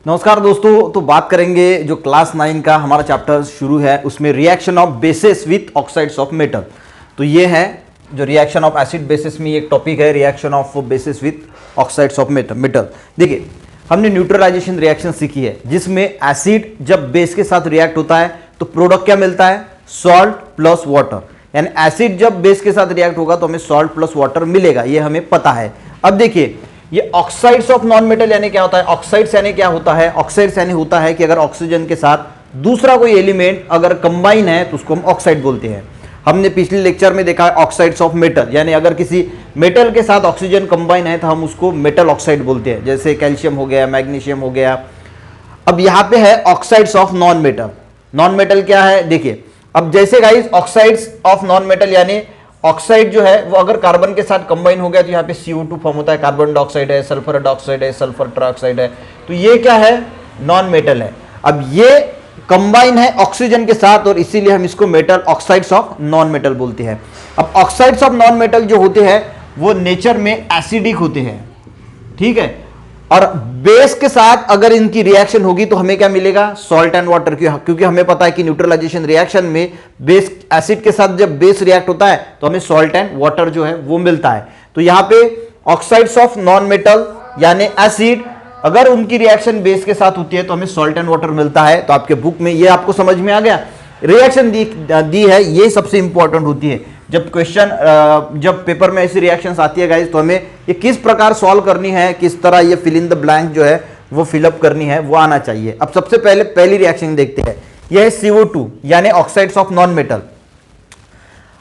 नमस्कार दोस्तों। तो बात करेंगे जो क्लास 9 का हमारा चैप्टर शुरू है उसमें reaction of basis with oxides of metal. तो ये है जो रिएक्शन ऑफ एसिड बेसिस में एक टॉपिक है, reaction of basis with oxides of metal. देखिए हमने न्यूट्रलाइजेशन रिएक्शन सीखी है जिसमें एसिड जब बेस के साथ रिएक्ट होता है तो प्रोडक्ट क्या मिलता है, सॉल्ट प्लस वाटर। यानी एसिड जब बेस के साथ रिएक्ट होगा तो हमें सॉल्ट प्लस वाटर मिलेगा, ये हमें पता है। अब देखिए ये ऑक्साइड्स ऑफ नॉन मेटल यानी क्या होता है, ऑक्साइड्स यानी क्या होता है, ऑक्साइड्स यानी होता है कि अगर ऑक्सीजन के साथ दूसरा कोई एलिमेंट अगर कंबाइन है तो उसको हम ऑक्साइड बोलते हैं। हमने पिछले लेक्चर में देखा है ऑक्साइड्स ऑफ मेटल, यानी अगर किसी मेटल के साथ ऑक्सीजन कंबाइन है तो हम उसको मेटल ऑक्साइड बोलते हैं, जैसे कैल्शियम हो गया, मैग्नीशियम हो गया। अब यहां पे है oxides of non metal. Non metal क्या है देखिए, अब जैसे guys oxides of non metal यानी ऑक्साइड जो है वो अगर कार्बन के साथ कंबाइन हो गया तो यहाँ पे CO2 फॉर्म होता है, कार्बन डाइऑक्साइड है, सल्फर डाइऑक्साइड है, सल्फर ट्राइऑक्साइड है। तो ये क्या है, नॉन मेटल है। अब ये कंबाइन है ऑक्सीजन के साथ और इसीलिए हम इसको metal oxides of non metal बोलते हैं। अब ऑक्साइड्स ऑफ नॉन मेटल जो होते हैं वो नेचर में एसिडिक होते हैं, ठीक है। और बेस के साथ अगर इनकी रिएक्शन होगी तो हमें क्या मिलेगा, सॉल्ट एंड वाटर, क्योंकि हमें पता है कि न्यूट्रलाइजेशन रिएक्शन में बेस एसिड के साथ जब बेस रिएक्ट होता है तो हमें सॉल्ट एंड वाटर जो है वो मिलता है। तो यहां पे ऑक्साइड्स ऑफ नॉन मेटल यानी एसिड अगर उनकी रिएक्शन बेस के साथ होती है तो हमें सॉल्ट एंड वाटर मिलता है। तो आपके बुक में ये आपको समझ में आ गया, रिएक्शन दी है, ये सबसे इंपॉर्टेंट होती है। जब क्वेश्चन जब पेपर में ऐसी रिएक्शंस आती है गाइस तो हमें ये किस प्रकार सॉल्व करनी है, किस तरह ये फिल इन द ब्लैंक जो है वो फिलअप करनी है, वो आना चाहिए। अब सबसे पहले पहली रिएक्शन देखते हैं, ये है CO2 यानी ऑक्साइड्स ऑफ नॉन मेटल।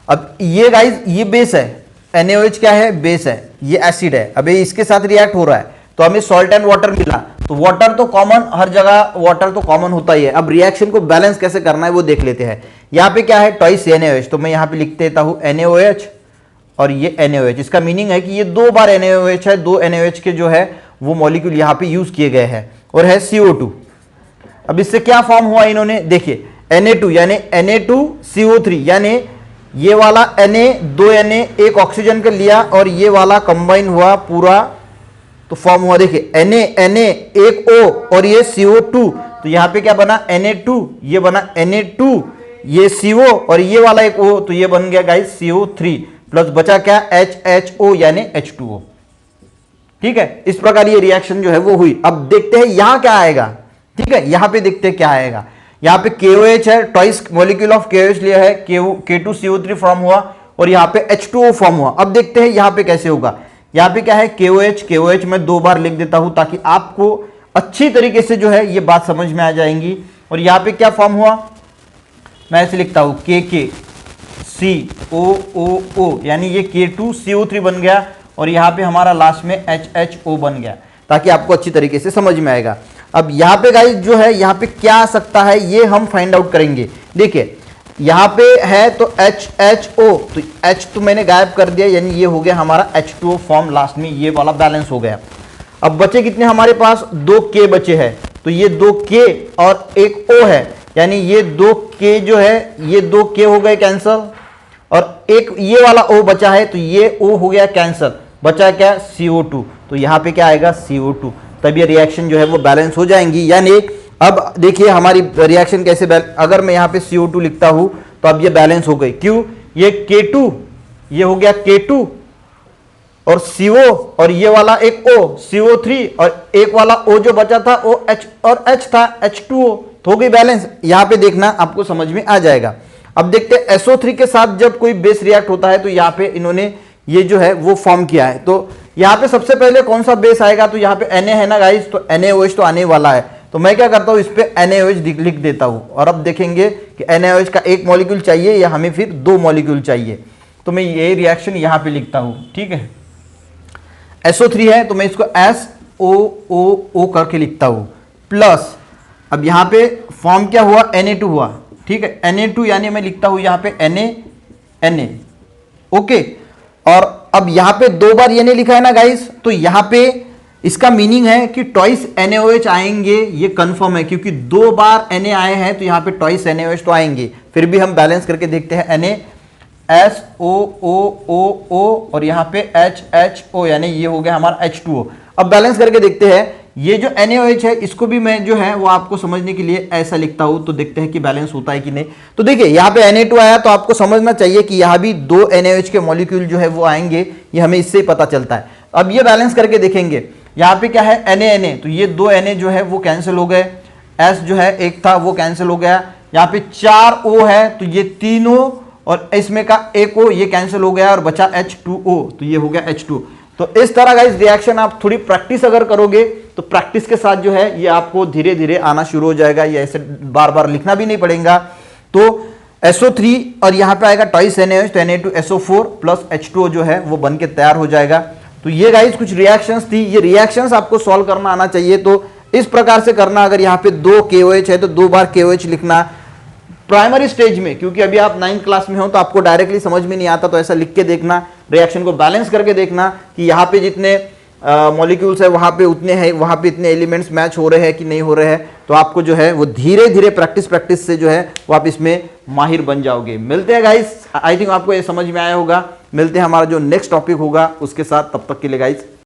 अब ये गाइस ये बेस है, NaOH क्या है, बेस है, ये एसिड है। अब ये इसके साथ रिएक्ट हो रहा है तो हमें सॉल्ट एंड वाटर मिला। तो वाटर तो कॉमन, हर जगह वाटर तो कॉमन होता ही है। अब रिएक्शन को बैलेंस कैसे करना है वो देख लेते हैं। यहाँ पे क्या है, ट्वाइस NaOH, तो मैं यहाँ पे लिख देता हूँ NaOH और ये NaOH। इसका मीनिंग है कि ये दो बार NaOH है, दो NaOH के जो है वो मॉलिक्यूल यहाँ पे यूज किए गए हैं और है CO2। अब इससे क्या फॉर्म हुआ इन्होंने, देखिए Na2 यानी Na2CO3 यानी ये वाला Na, दो Na, एक ऑक्सीजन का लिया और ये वाला कंबाइन हुआ पूरा तो फॉर्म हुआ, देखिए Na एक O और ये CO2। तो यहां पे क्या बना, Na2, ये बना Na2, ये CO और ये वाला एक O, तो ये बन गया गाइस CO3 प्लस बचा क्या, HHO यानी H2O। ठीक है, इस प्रकार ये रिएक्शन जो है वो हुई। अब देखते हैं यहां क्या आएगा, ठीक है, यहां पे देखते हैं क्या आएगा। यहां पे KOH है, ट्वाइस मॉलिक्यूल ऑफ KOH लिया है, K2CO3 फॉर्म हुआ और यहां पे H2O फॉर्म हुआ। अब देखते हैं यहां पे कैसे होगा। यहां पे क्या है, KOH मैं दो बार लिख देता हूं ताकि आपको अच्छी तरीके से जो है ये बात समझ में आ जाएंगी। और यहां पे क्या फॉर्म हुआ, मैं ऐसे लिखता हूं KKCOOO यानी ये K2CO3 बन गया और यहां पे हमारा लास्ट में HHO बन गया, ताकि आपको अच्छी तरीके से समझ में आएगा। अब यहां पे गाइस जो है यहां पे क्या आ सकता है ये हम फाइंड आउट करेंगे। देखिए यहां पे है तो HHO, तो H तो मैंने गायब कर दिया यानी ये हो गया हमारा H2O फॉर्म, लास्ट में ये वाला बैलेंस हो गया। अब बचे कितने हमारे पास, 2 K बचे हैं, तो ये 2 K और एक O है यानी ये 2 K जो है ये 2 K हो गए कैंसल और एक ये वाला O बचा है तो ये O हो गया कैंसल, बचा क्या, CO2। तो यहां पे क्या आएगा, CO2। तब ये रिएक्शन जो है वो बैलेंस हो जाएंगी। यानी अब देखिए हमारी रिएक्शन कैसे, अगर मैं यहाँ पे CO2 लिखता हूं तो अब ये बैलेंस हो गई, क्यों, ये K2 ये हो गया K2 और CO और ये वाला एक O CO3 और एक वाला O जो बचा था O H और H था H2O, तो हो गई बैलेंस। यहाँ पे देखना आपको समझ में आ जाएगा। अब देखते हैं SO3 के साथ जब कोई बेस रिएक्ट होता है तो यहाँ पे इन्होंने ये जो है वो फॉर्म किया है। तो यहाँ पे सबसे पहले कौन सा बेस आएगा, तो यहाँ पे Na है ना गाइस, तो NaOH तो आने वाला है। तो मैं क्या करता हूं, इस पे NaOH लिख देता हूं और अब देखेंगे कि NaOH का एक मॉलिक्यूल चाहिए या हमें फिर 2 मॉलिक्यूल चाहिए। तो मैं ये रिएक्शन यहां पे लिखता हूं, ठीक है। SO3 है तो मैं इसको SOOO करके लिखता हूं प्लस, अब यहां पे फॉर्म क्या हुआ, Na2 हुआ, ठीक है। Na2 यानी मैं लिखता हूं यहां पे Na ओके। और अब यहां पे 2 बार Na लिखा है ना गाइस, तो यहां पे इसका मीनिंग है कि ट्वाइस NaOH आएंगे, ये कंफर्म है क्योंकि 2 बार Na आए हैं तो यहाँ पे ट्वाइस NaOH तो आएंगे। फिर भी हम बैलेंस करके देखते हैं, NaSOOO और यहाँ पे HHO यानी ये हो गया हमारा H2O। अब बैलेंस करके देखते हैं, ये जो NaOH है इसको भी मैं जो है वो आपको समझने के लिए ऐसा लिखता हूं, तो देखते हैं कि बैलेंस होता है कि नहीं। तो देखिए यहाँ पे Na2 आया तो आपको समझना चाहिए कि यहाँ भी 2 NaOH के मॉलिक्यूल जो है वो आएंगे, ये हमें इससे ही पता चलता है। अब ये बैलेंस करके देखेंगे, यहाँ पे क्या है Na तो ये 2 Na जो है वो कैंसिल हो गए, S जो है एक था वो कैंसिल हो गया, यहाँ पे 4 O है तो ये तीनों और इसमें का एक O ये कैंसिल हो गया और बचा H2O, तो ये हो गया H2। तो इस तरह का इस रिएक्शन आप थोड़ी प्रैक्टिस अगर करोगे तो प्रैक्टिस के साथ जो है ये आपको धीरे धीरे आना शुरू हो जाएगा, ये ऐसे बार बार लिखना भी नहीं पड़ेगा। तो SO3 और यहाँ पे आएगा ट्वाइस NaOH तो Na2SO4 प्लस H2O जो है वो बन के तैयार हो जाएगा। तो ये गाइस कुछ रिएक्शंस थी, ये रिएक्शंस आपको सॉल्व करना आना चाहिए। तो इस प्रकार से करना, अगर यहाँ पे 2 KOH है तो 2 बार KOH लिखना प्राइमरी स्टेज में, क्योंकि अभी आप 9th क्लास में हो तो आपको डायरेक्टली समझ में नहीं आता, तो ऐसा लिख के देखना, रिएक्शन को बैलेंस करके देखना कि यहाँ पे जितने मॉलिक्यूल्स है वहां पे उतने हैं, वहां पे इतने एलिमेंट्स मैच हो रहे हैं कि नहीं हो रहे हैं। तो आपको जो है वो धीरे धीरे प्रैक्टिस से जो है वो आप इसमें माहिर बन जाओगे। मिलते हैं गाइस, आई थिंक आपको ये समझ में आया होगा। मिलते हैं हमारा जो नेक्स्ट टॉपिक होगा उसके साथ, तब तक के लिए गाइस